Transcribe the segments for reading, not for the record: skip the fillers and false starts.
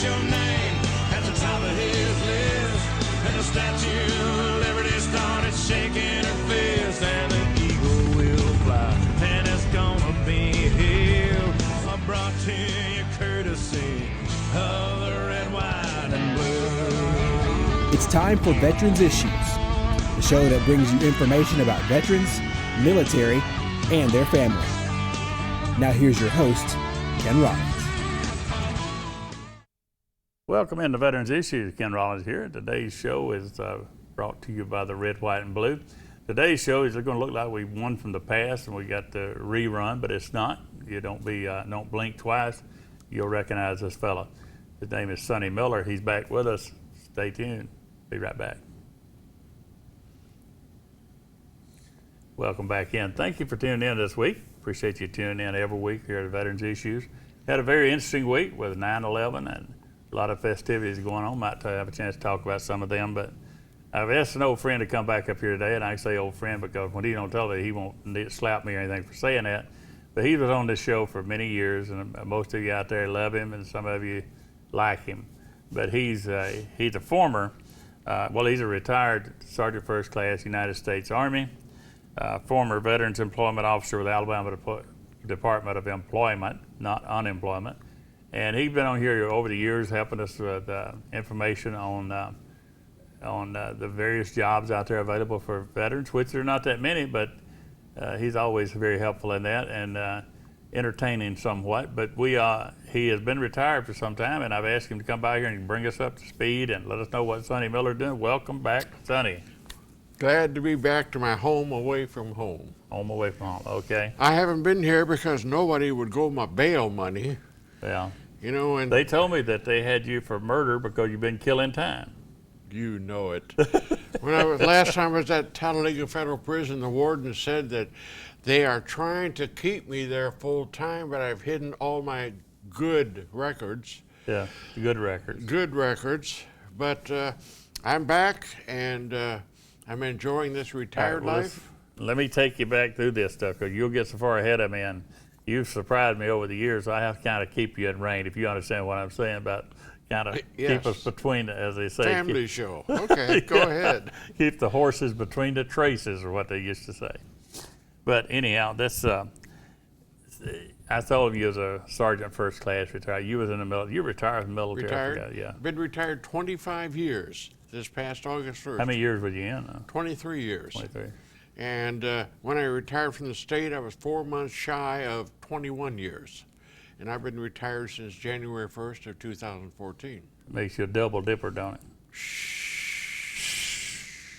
your name at the top of his list. And the Statue of Liberty started shaking her fist, and the eagle will fly, and it's gonna be here. Brought to you courtesy of the red, white, and blue. It's time for Veterans Issues, the show that brings you information about veterans, military, and their family. Now here's your host, Ken Rollins. Welcome into Veterans Issues. Ken Rollins here. Today's show is brought to you by the red, white, and blue. Today's show is going to look like we won from the past and we got the rerun, but it's not. You don't blink twice. You'll recognize this fella. His name is Sonny Miller. He's back with us. Stay tuned. Be right back. Welcome back in. Thank you for tuning in this week. Appreciate you tuning in every week here at Veterans Issues. Had a very interesting week with 9/11 and a lot of festivities going on. Might have a chance to talk about some of them, but I've asked an old friend to come back up here today, and I say old friend because when he's on television, he won't slap me or anything for saying that. But he was on this show for many years, and most of you out there love him, and some of you like him. But he's a former, he's a retired Sergeant First Class United States Army, former Veterans Employment Officer with Alabama Department of Employment, not unemployment. And he's been on here over the years helping us with information on the various jobs out there available for veterans, which there are not that many, but he's always very helpful in that and entertaining somewhat. But he has been retired for some time, and I've asked him to come by here and bring us up to speed and let us know what Sonny Miller is doing. Welcome back, Sonny. Glad to be back to my home away from home. Home away from home, okay. I haven't been here because nobody would go my bail money. Yeah. You know, and they told me that they had you for murder because you've been killing time. You know it. Last time I was at Talladega Federal Prison, the warden said that they are trying to keep me there full time, but I've hidden all my good records. Yeah, good records. Good records, but I'm back and I'm enjoying this retired life. Let me take you back through this stuff because you'll get so far ahead of me, and you've surprised me over the years. So I have to kind of keep you in rein, if you understand what I'm saying about kind of keep us between, as they say. Family show. Okay, go ahead. Keep the horses between the traces, or what they used to say. But anyhow, that's I told him you was a Sergeant First Class retired. You was in the military. You retired from the military. Retired? I forgot, yeah. Been retired 25 years this past August 1st. How many years were you in? 23 years. 23. And when I retired from the state, I was 4 months shy of 21 years. And I've been retired since January 1st of 2014. Makes you a double dipper, don't it?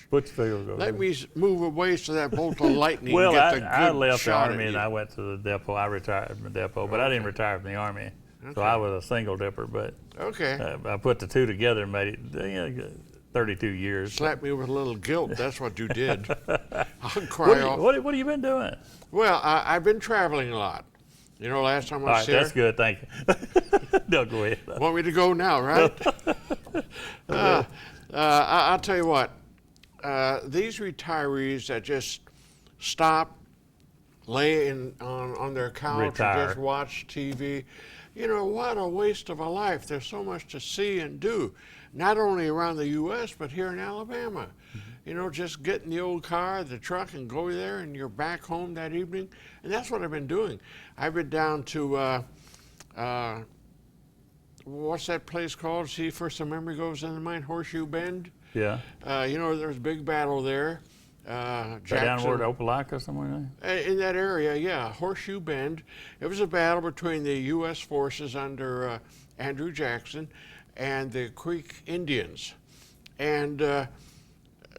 Put your fingers over. Let me move away so that bolt of lightning well, get the good I left the shot Army at and you. I went to the depot. I retired from the depot, but I didn't retire from the Army. Okay. So I was a single dipper, but okay. I put the two together and made it 32 years. Slap me with a little guilt. That's what you did. I'll cry off. What have you been doing? Well, I've been traveling a lot. You know, last time I was here. That's good. Thank you. No, go ahead. Want me to go now, right? I'll tell you what. These retirees that just stop, lay on their couch and just watch TV, you know, what a waste of a life. There's so much to see and do, not only around the U.S., but here in Alabama. Mm-hmm. You know, just get in the old car, the truck, and go there, and you're back home that evening. And that's what I've been doing. I've been down to, what's that place called? See, first the memory goes into mind, Horseshoe Bend. Yeah. You know, there's a big battle there. Downward Opelika somewhere? In that area, yeah, Horseshoe Bend. It was a battle between the U.S. forces under Andrew Jackson and the Creek Indians. And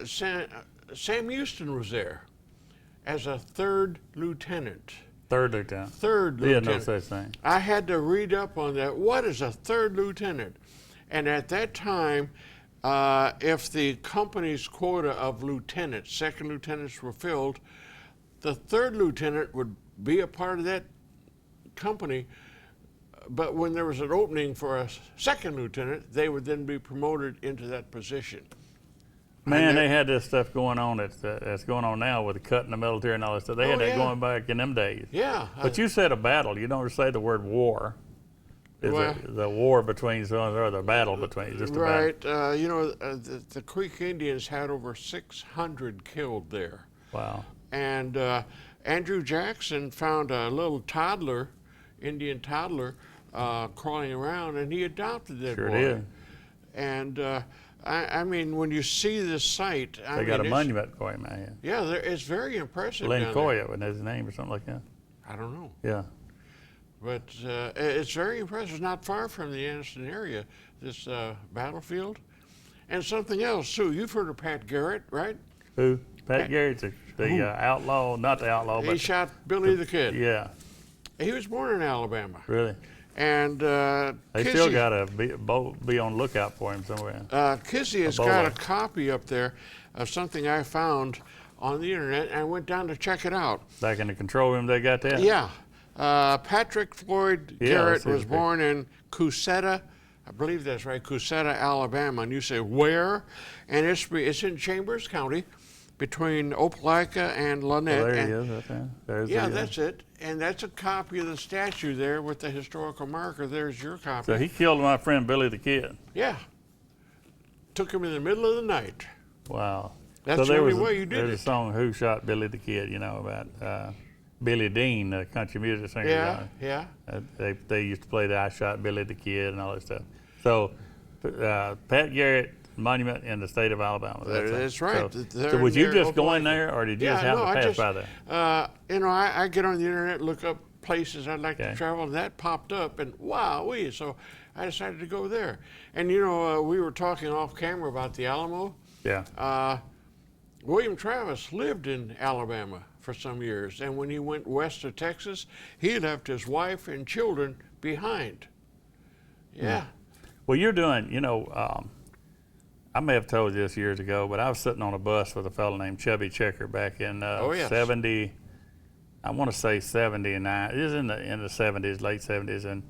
Sam Houston was there as a third lieutenant. Third lieutenant. Third lieutenant. Yeah, no such thing. I had to read up on that. What is a third lieutenant? And at that time, if the company's quota of lieutenants, second lieutenants were filled, the third lieutenant would be a part of that company. But when there was an opening for a second lieutenant, they would then be promoted into that position. Man, they had this stuff going on that's going on now with the cut in the military and all that stuff. They had that going back in them days. Yeah. But you said a battle. You don't say the word war. the war between or the battle between just about. Right. The Creek Indians had over 600 killed there. Wow. And Andrew Jackson found a little toddler, Indian toddler, crawling around, and he adopted that Sure boy. did. And I mean, when you see this site, They got a monument for him, man. Yeah, it's very impressive. Lincoln wasn't his name or something like that? I don't know. Yeah. But it's very impressive. It's not far from the Anniston area, this battlefield. And something else, Sue, you've heard of Pat Garrett, right? Who? Pat Garrett's the outlaw, not the outlaw, but he shot Billy the Kid. Yeah. He was born in Alabama. Really? And they still got to be on lookout for him somewhere. Kizzy has got a copy up there of something I found on the internet, and I went down to check it out. Back in the control room, they got that? Yeah. Patrick Floyd Garrett was born in Cusetta, I believe that's right, Cusetta, Alabama. And you say, where? And it's in Chambers County, between Opelika and Lanett. Well, there he is, right there. That's it. And that's a copy of the statue there with the historical marker. There's your copy. So he killed my friend Billy the Kid. Yeah. Took him in the middle of the night. Wow. That's the only way you did it. There's a song, Who Shot Billy the Kid, about Billy Dean, the country music singer. Yeah. They used to play the I Shot Billy the Kid and all that stuff. So Pat Garrett Monument in the state of Alabama. That's right. So was you just going there, or did you just happen to pass by there? I get on the internet, look up places I'd like to travel, and that popped up, and wowee! So I decided to go there. And we were talking off camera about the Alamo. Yeah. William Travis lived in Alabama for some years, and when he went west to Texas, he left his wife and children behind. Yeah. Well, you're doing, I may have told you this years ago, but I was sitting on a bus with a fellow named Chubby Checker back in 70, I want to say 79. It was in the 70s, late 70s,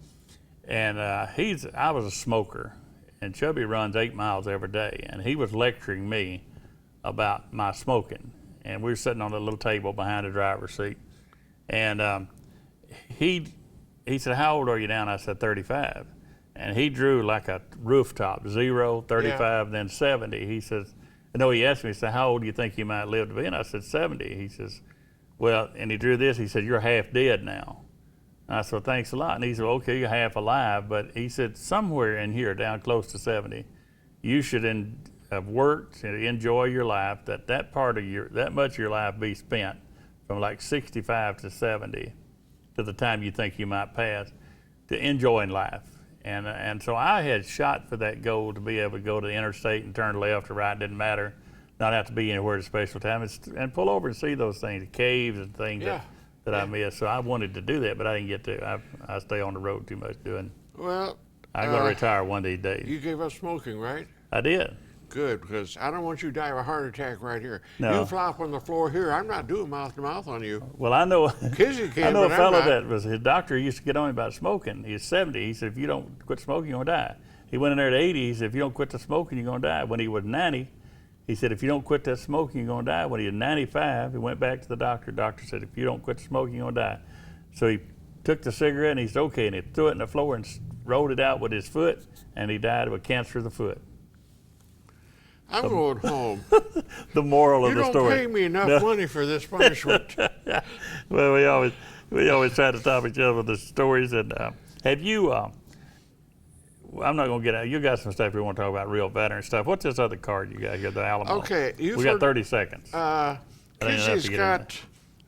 and I was a smoker, and Chubby runs 8 miles every day, and he was lecturing me about my smoking, and we were sitting on a little table behind the driver's seat, and he said, "How old are you now?" And I said, 35. And he drew like a rooftop, 0, 35, then 70. He says, he asked me, he said, "How old do you think you might live to be?" And I said, 70. He says, "Well," and he drew this, he said, "You're half dead now." And I said, "Thanks a lot." And he said, "Okay, you're half alive," but he said, somewhere in here, down close to 70, you should have worked and enjoy your life, that much of your life be spent from like 65 to 70 to the time you think you might pass to enjoying life. And so I had shot for that goal to be able to go to the interstate and turn left or right, didn't matter, not have to be anywhere at a special time, and pull over and see those things, caves and things that I missed. So I wanted to do that, but I didn't get to. I stay on the road too much doing. Well, I'm going to retire one of these days. You gave up smoking, right? I did. Good, because I don't want you to die of a heart attack right here. No. You flop on the floor here. I'm not doing mouth to mouth on you. Well, I know. Kizzy can, I know a but fellow I'm not. that was his doctor used to get on him about smoking. He's 70. He said, "If you don't quit smoking, you're gonna die." He went in there at 80. He said, "If you don't quit the smoking, you're gonna die." When he was 90, he said, "If you don't quit that smoking, you're gonna die." When he was 95, he went back to the doctor. Doctor said, "If you don't quit smoking, you're gonna die." So he took the cigarette and he said, "Okay," and he threw it on the floor and rolled it out with his foot, and he died of a cancer of the foot. I'm going home. The moral of the story. You don't pay me enough money for this punishment. Well, we always try to top each other with the stories. And have you? I'm not going to get out. You got some stuff you want to talk about, real veteran stuff. What's this other card you got here, the Alamo? Okay, we got 30 seconds. Kizzy's got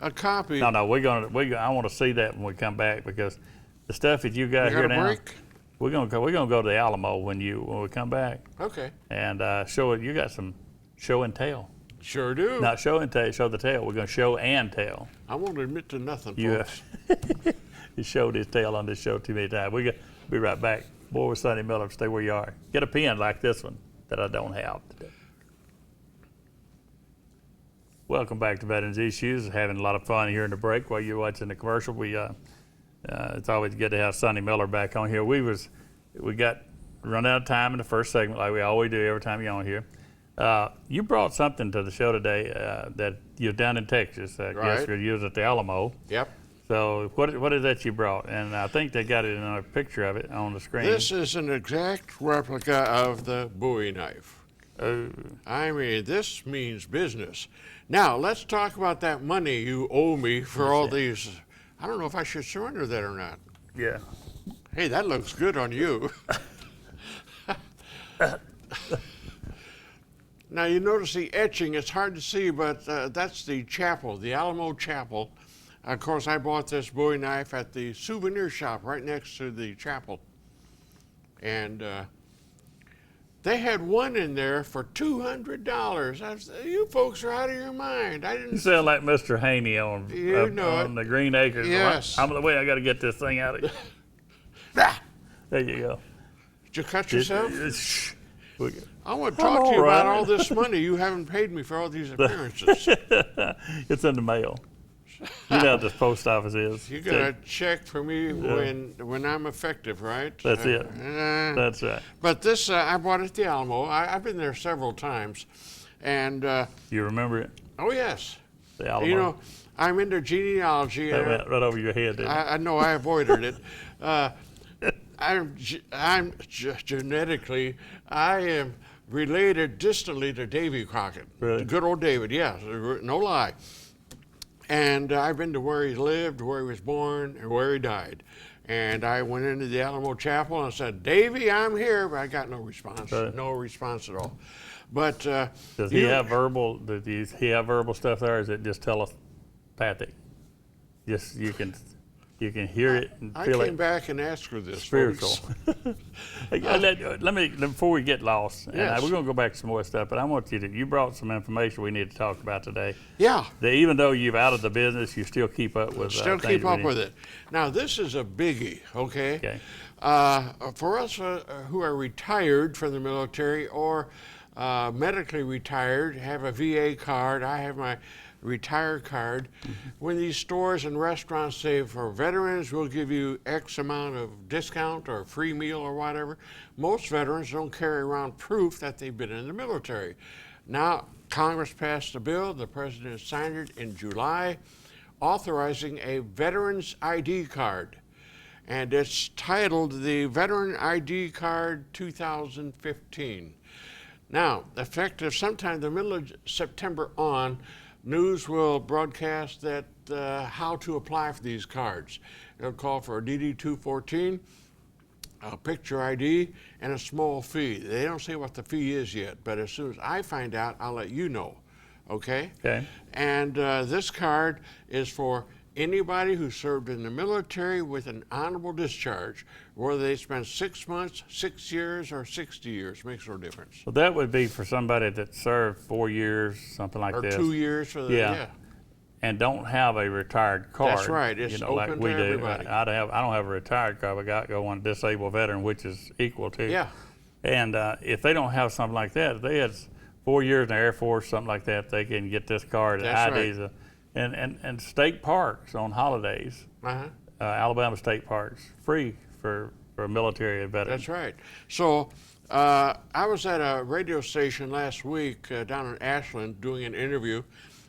a copy. No, I want to see that when we come back, because the stuff that you got here now. Break? We're gonna go to the Alamo when we come back. Okay. And show it. You got some show and tell. Sure do. Not show and tell. Show the tell. We're gonna show and tell. I won't admit to nothing, You folks. he showed his tail on this show too many times. We'll be right back. Boy, with Sonny Miller, stay where you are. Get a pen like this one that I don't have today. Welcome back to Veterans Issues. Having a lot of fun here in the break while you're watching the commercial. It's always good to have Sonny Miller back on here. We got run out of time in the first segment, like we always do every time you're on here. You brought something to the show today that you're down in Texas. Right. Yesterday you was at the Alamo. Yep. So what is that you brought? And I think they got it in a picture of it on the screen. This is an exact replica of the Bowie knife. Oh, I mean, this means business. Now, let's talk about that money you owe me for all these. I don't know if I should surrender that or not. yeah. Hey, that looks good on you. Now, you notice the etching. It's hard to see, but that's the chapel, the Alamo Chapel. Of course, I bought this Bowie knife at the souvenir shop right next to the chapel. And they had one in there for $200. I said, you folks are out of your mind. I You didn't. sound like Mr. Haney on know the Green Acres. Yes. I'm the way I got to get this thing out of here. Ah, There you go. did you cut yourself? Shh. I want to talk to you all about right. all this money. You haven't paid me for all these appearances. It's in the mail. You know how this post office is. You got a check for me when I'm effective, right? That's it. That's That's right. But this, I bought at the Alamo. I've been there several times. And, You remember it? oh, yes. The Alamo. You know, I'm into genealogy. That And went right over your head, didn't it? I know I avoided it. Genetically, I am related distantly to Davy Crockett. Really? Good old David, yes, no lie. And I've been to where he lived, where he was born, and where he died. And I went into the Alamo Chapel and said, Davy, I'm here, but I got no response, Right. no response at all. But Does he have verbal? Does he have verbal stuff there? Or is it just telepathic? Just you can hear it and I feel came it. back and asked for this, Spiritual. folks. Let me before we get lost, and Yes. we're gonna go back to some more stuff. But I want you brought some information we need to talk about today. Yeah. That even though you've out of the business, you still keep up with. Still things keep we up need- with it. Now, this is a biggie, okay? Okay. For us who are retired from the military or medically retired, have a VA card, I have my retired card. When these stores and restaurants say for veterans, we'll give you X amount of discount or free meal or whatever, most veterans don't carry around proof that they've been in the military. Now, Congress passed a bill, the president signed it in July, authorizing a veteran's ID card. And it's titled the Veteran ID Card 2015. Now, effective sometime the middle of September on, news will broadcast that how to apply for these cards. It'll call for a DD-214, a picture ID, and a small fee. They don't say what the fee is yet, but as soon as I find out, I'll let you know, okay? Okay. And this card is for anybody who served in the military with an honorable discharge, whether they spent 6 months, 6 years, or 60 years, makes no difference. Well, that would be for somebody that served 4 years, something like Or this. 2 years for the, Yeah. And don't have a retired card. That's right. It's like open we to do. everybody. I don't have a retired card. I got one disabled veteran, which is equal to. Yeah. And if they don't have something like that, if they had 4 years in the Air Force, something like that, they can get this card. That's IDs. right. And state parks on holidays, Uh-huh. Alabama state parks, free for military and veterans. That's right. So I was at a radio station last week down in Ashland doing an interview,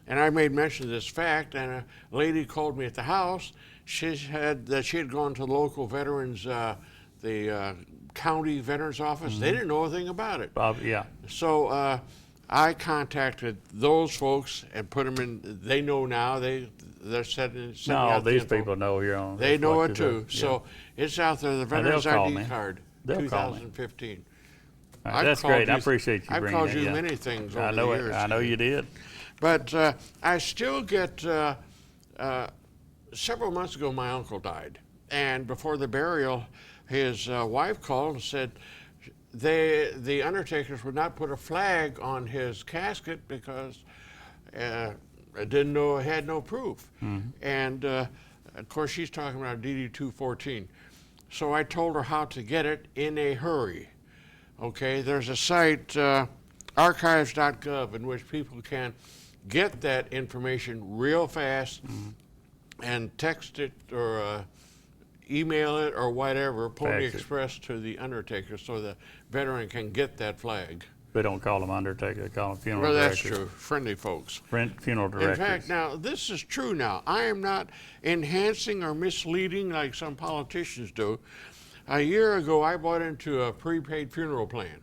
and I made mention of this fact, and a lady called me at the house. She said that she had gone to the local veterans, the county veterans office. They didn't know anything about it. Yeah. So I contacted those folks and put them in. They know now. They're sending No, out the these info. people know you're on. They that's know what it you too. do. So it's out there. The they'll Veterans call ID me. card, They'll call me. 2015. All right, I've that's called great. I you- appreciate you I've bringing called that. you Yeah. many things I over know the it. years. I know you did. But I still get. Several months ago, my uncle died, and before the burial, his wife called and said the undertakers would not put a flag on his casket because I didn't know, had no proof. And of course, she's talking about DD-214. So I told her how to get it in a hurry. Okay, there's a site, archives.gov, in which people can get that information real fast and text it or email it or whatever, Pony Fax it. Express to the undertaker so the veteran can get that flag. They don't call them undertaker, they call them funeral Well, that's directors. true. Friendly folks. Funeral In directors. fact, now, this is true now. I am not enhancing or misleading like some politicians do. A year ago, I bought into a prepaid funeral plan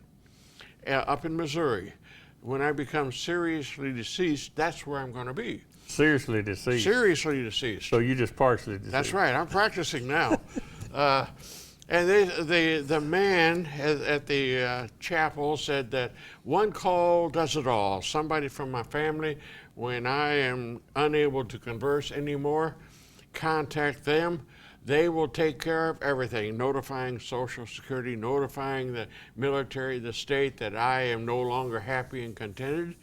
up in Missouri. When I become seriously deceased, that's where I'm going to be. Seriously deceased. Seriously deceased. So you just partially deceased. That's right. I'm practicing now. And the man at the chapel said that one call does it all. Somebody from my family, when I am unable to converse anymore, contact them. They will take care of everything, notifying Social Security, notifying the military, the state that I am no longer happy and contented.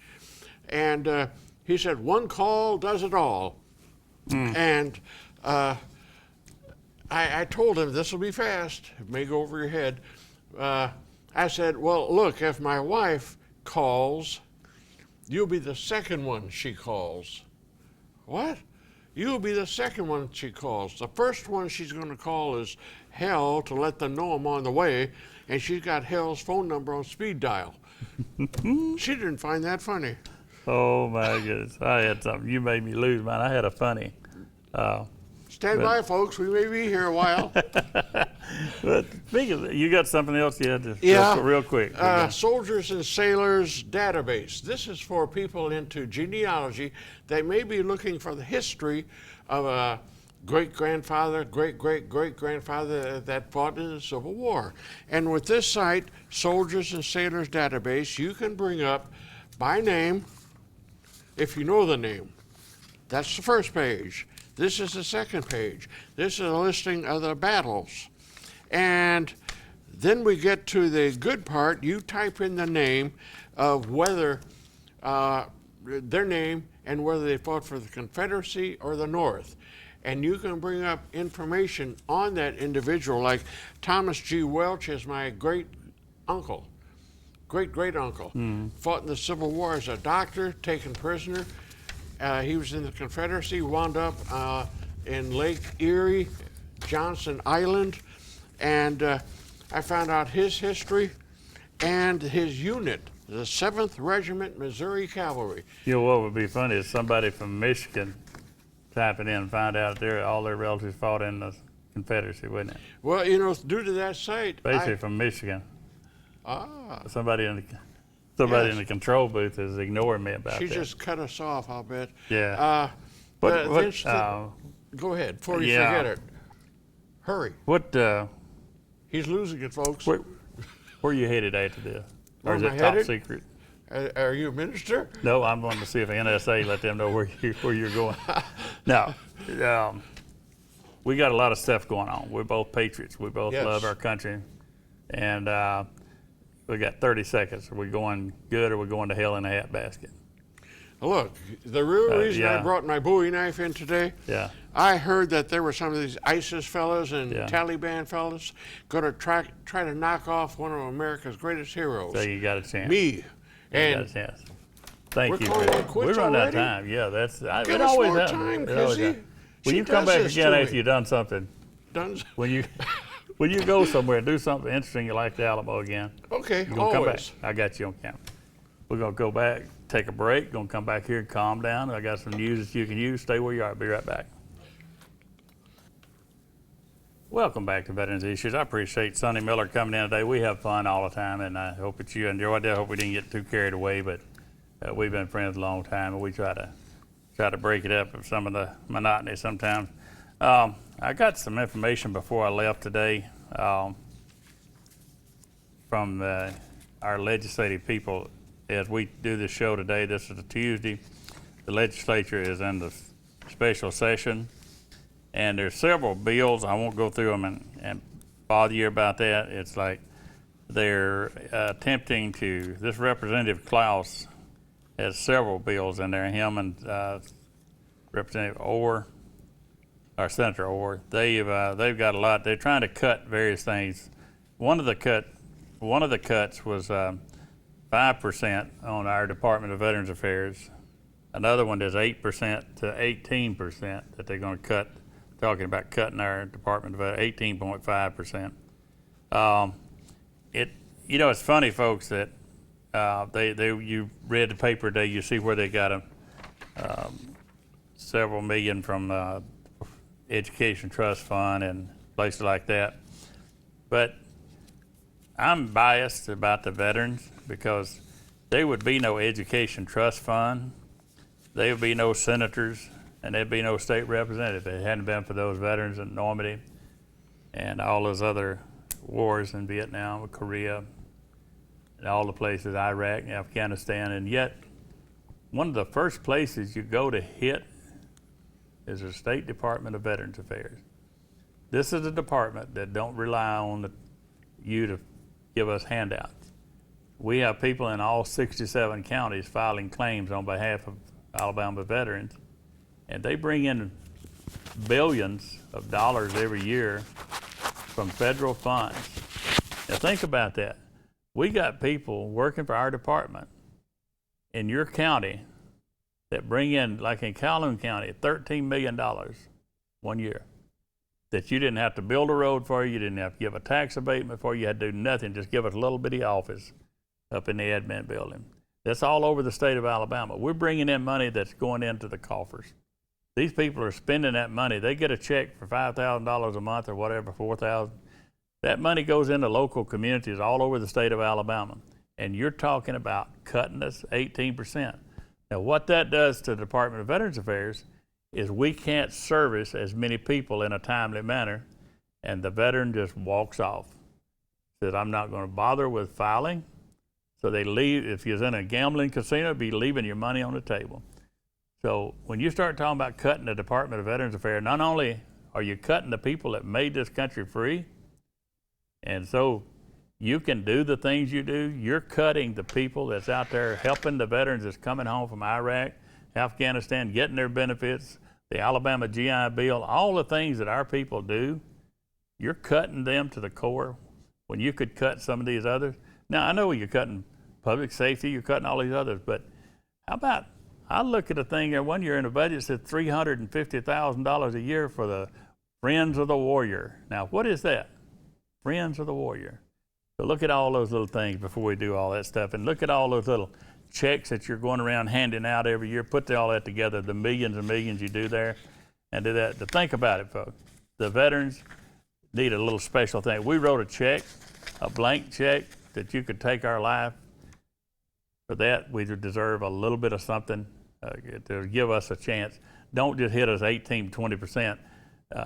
And he said, one call does it all. And I told him, this will be fast. It may go over your head. I said, well, look, if my wife calls, you'll be the second one she calls. What? You'll be the second one she calls. The first one she's going to call is hell to let them know I'm on the way, and she's got hell's phone number on speed dial. She didn't find that funny. Oh my goodness. I had something. You made me lose mine. I had a funny. Stand by, folks. We may be here a while. But speaking of that, you got something else you had to Yeah. real quick. Soldiers and Sailors Database. This is for people into genealogy that may be looking for the history of a great-grandfather, great-great-great-grandfather that fought in the Civil War. And with this site, Soldiers and Sailors Database, you can bring up by name, if you know the name. That's the first page. This is the second page. This is a listing of the battles. And then we get to the good part. You type in the name of whether their name and whether they fought for the Confederacy or the North. And you can bring up information on that individual, like Thomas G. Welch is my great-uncle, great-great-uncle. Fought in the Civil War as a doctor, taken prisoner. He was in the Confederacy, wound up in Lake Erie, Johnson Island, and I found out his history and his unit, the 7th Regiment Missouri Cavalry. You know what would be funny is somebody from Michigan typing in and find out all their relatives fought in the Confederacy, wouldn't it? Well, you know, due to that site, Basically from Michigan. Ah, Somebody in the Yes. control booth is ignoring me about she that. just cut us off, I'll bet. Yeah. Go ahead, before you yeah. forget it. Hurry. He's losing it, folks. Where you headed after this? Or Where is am I it top headed? secret? Are you a minister? No, I'm going to see if the NSA let them know where you're going. Now, we got a lot of stuff going on. We're both patriots. We both Yes. love our country. And we got 30 seconds. Are we going good or are we going to hell in a hat basket? Look, the real reason I yeah. brought my Bowie knife in today, Yeah. I heard that there were some of these ISIS fellas and Yeah. Taliban fellas going to try to knock off one of America's greatest heroes, So you got a chance. me. You got a And chance. Thank We're you. calling Rick. it quits We're running out of already? time. Yeah, that's. Give it us always more happens. time, It always Chrissy. happens. When She you come does back this again to after me. you've done something, done. when you go somewhere, do something interesting. You like the Alamo again. Okay, You're gonna come back. always. I got you on camera. We're gonna go back, take a break. Gonna come back here and calm down. I got some news that you can use. Stay where you are. Be right back. Welcome back to Veterans Issues. I appreciate Sonny Miller coming in today. We have fun all the time, and I hope that you enjoyed it. I hope we didn't get too carried away, but we've been friends a long time, and we try to break it up of some of the monotony sometimes. I got some information before I left today from our legislative people as we do this show today. This is a Tuesday. The legislature is in the special session, and there's several bills. I won't go through them and bother you about that. It's like they're attempting to, this Representative Klaus has several bills in there, him and Representative Orr, or Senator Orr. They've got a lot. They're trying to cut various things. One of the cuts was 5% on our Department of Veterans Affairs. Another one is 8% to 18% that they're going to cut. Talking about cutting our Department of 18.5%. It's funny, folks, that you read the paper today, you see where they got them, several million from Education Trust Fund and places like that. But I'm biased about the veterans because there would be no Education Trust Fund, there would be no senators, and there'd be no state representative if it hadn't been for those veterans in Normandy and all those other wars in Vietnam, Korea, and all the places, Iraq and Afghanistan. And yet, one of the first places you go to hit is the State Department of Veterans Affairs. This is a department that don't rely on you to give us handouts. We have people in all 67 counties filing claims on behalf of Alabama veterans, and they bring in billions of dollars every year from federal funds. Now think about that. We got people working for our department in your county that bring in, like in Calhoun County, $13 million 1 year. That you didn't have to build a road for, you didn't have to give a tax abatement for, you had to do nothing, just give us a little bitty office up in the admin building. That's all over the state of Alabama. We're bringing in money that's going into the coffers. These people are spending that money. They get a check for $5,000 a month or whatever, $4,000. That money goes into local communities all over the state of Alabama. And you're talking about cutting us 18%. Now, what that does to the Department of Veterans Affairs is we can't service as many people in a timely manner, and the veteran just walks off. Says, I'm not going to bother with filing. So they leave. If you're in a gambling casino, be leaving your money on the table. So when you start talking about cutting the Department of Veterans Affairs, not only are you cutting the people that made this country free, and so you can do the things you do, you're cutting the people that's out there helping the veterans that's coming home from Iraq, Afghanistan, getting their benefits, the Alabama GI Bill, all the things that our people do, you're cutting them to the core when you could cut some of these others. Now, I know you're cutting public safety, you're cutting all these others, but how about, I look at a thing there one year in the budget said $350,000 a year for the Friends of the Warrior. Now, what is that? Friends of the Warrior. So look at all those little things before we do all that stuff, and look at all those little checks that you're going around handing out every year. Put all that together, the millions and millions you do there, and do that. To think about it, folks. The veterans need a little special thing. We wrote a check, a blank check, that you could take our life. For that, we deserve a little bit of something to give us a chance. Don't just hit us 18, 20%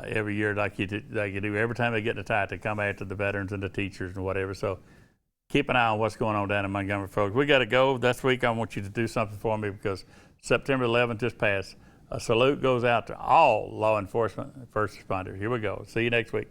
every year like you do every time they get in the tight. They come after the veterans and the teachers and whatever. So keep an eye on what's going on down in Montgomery, folks. We got to go. This week I want you to do something for me because September 11th just passed. A salute goes out to all law enforcement and first responders. Here we go. See you next week.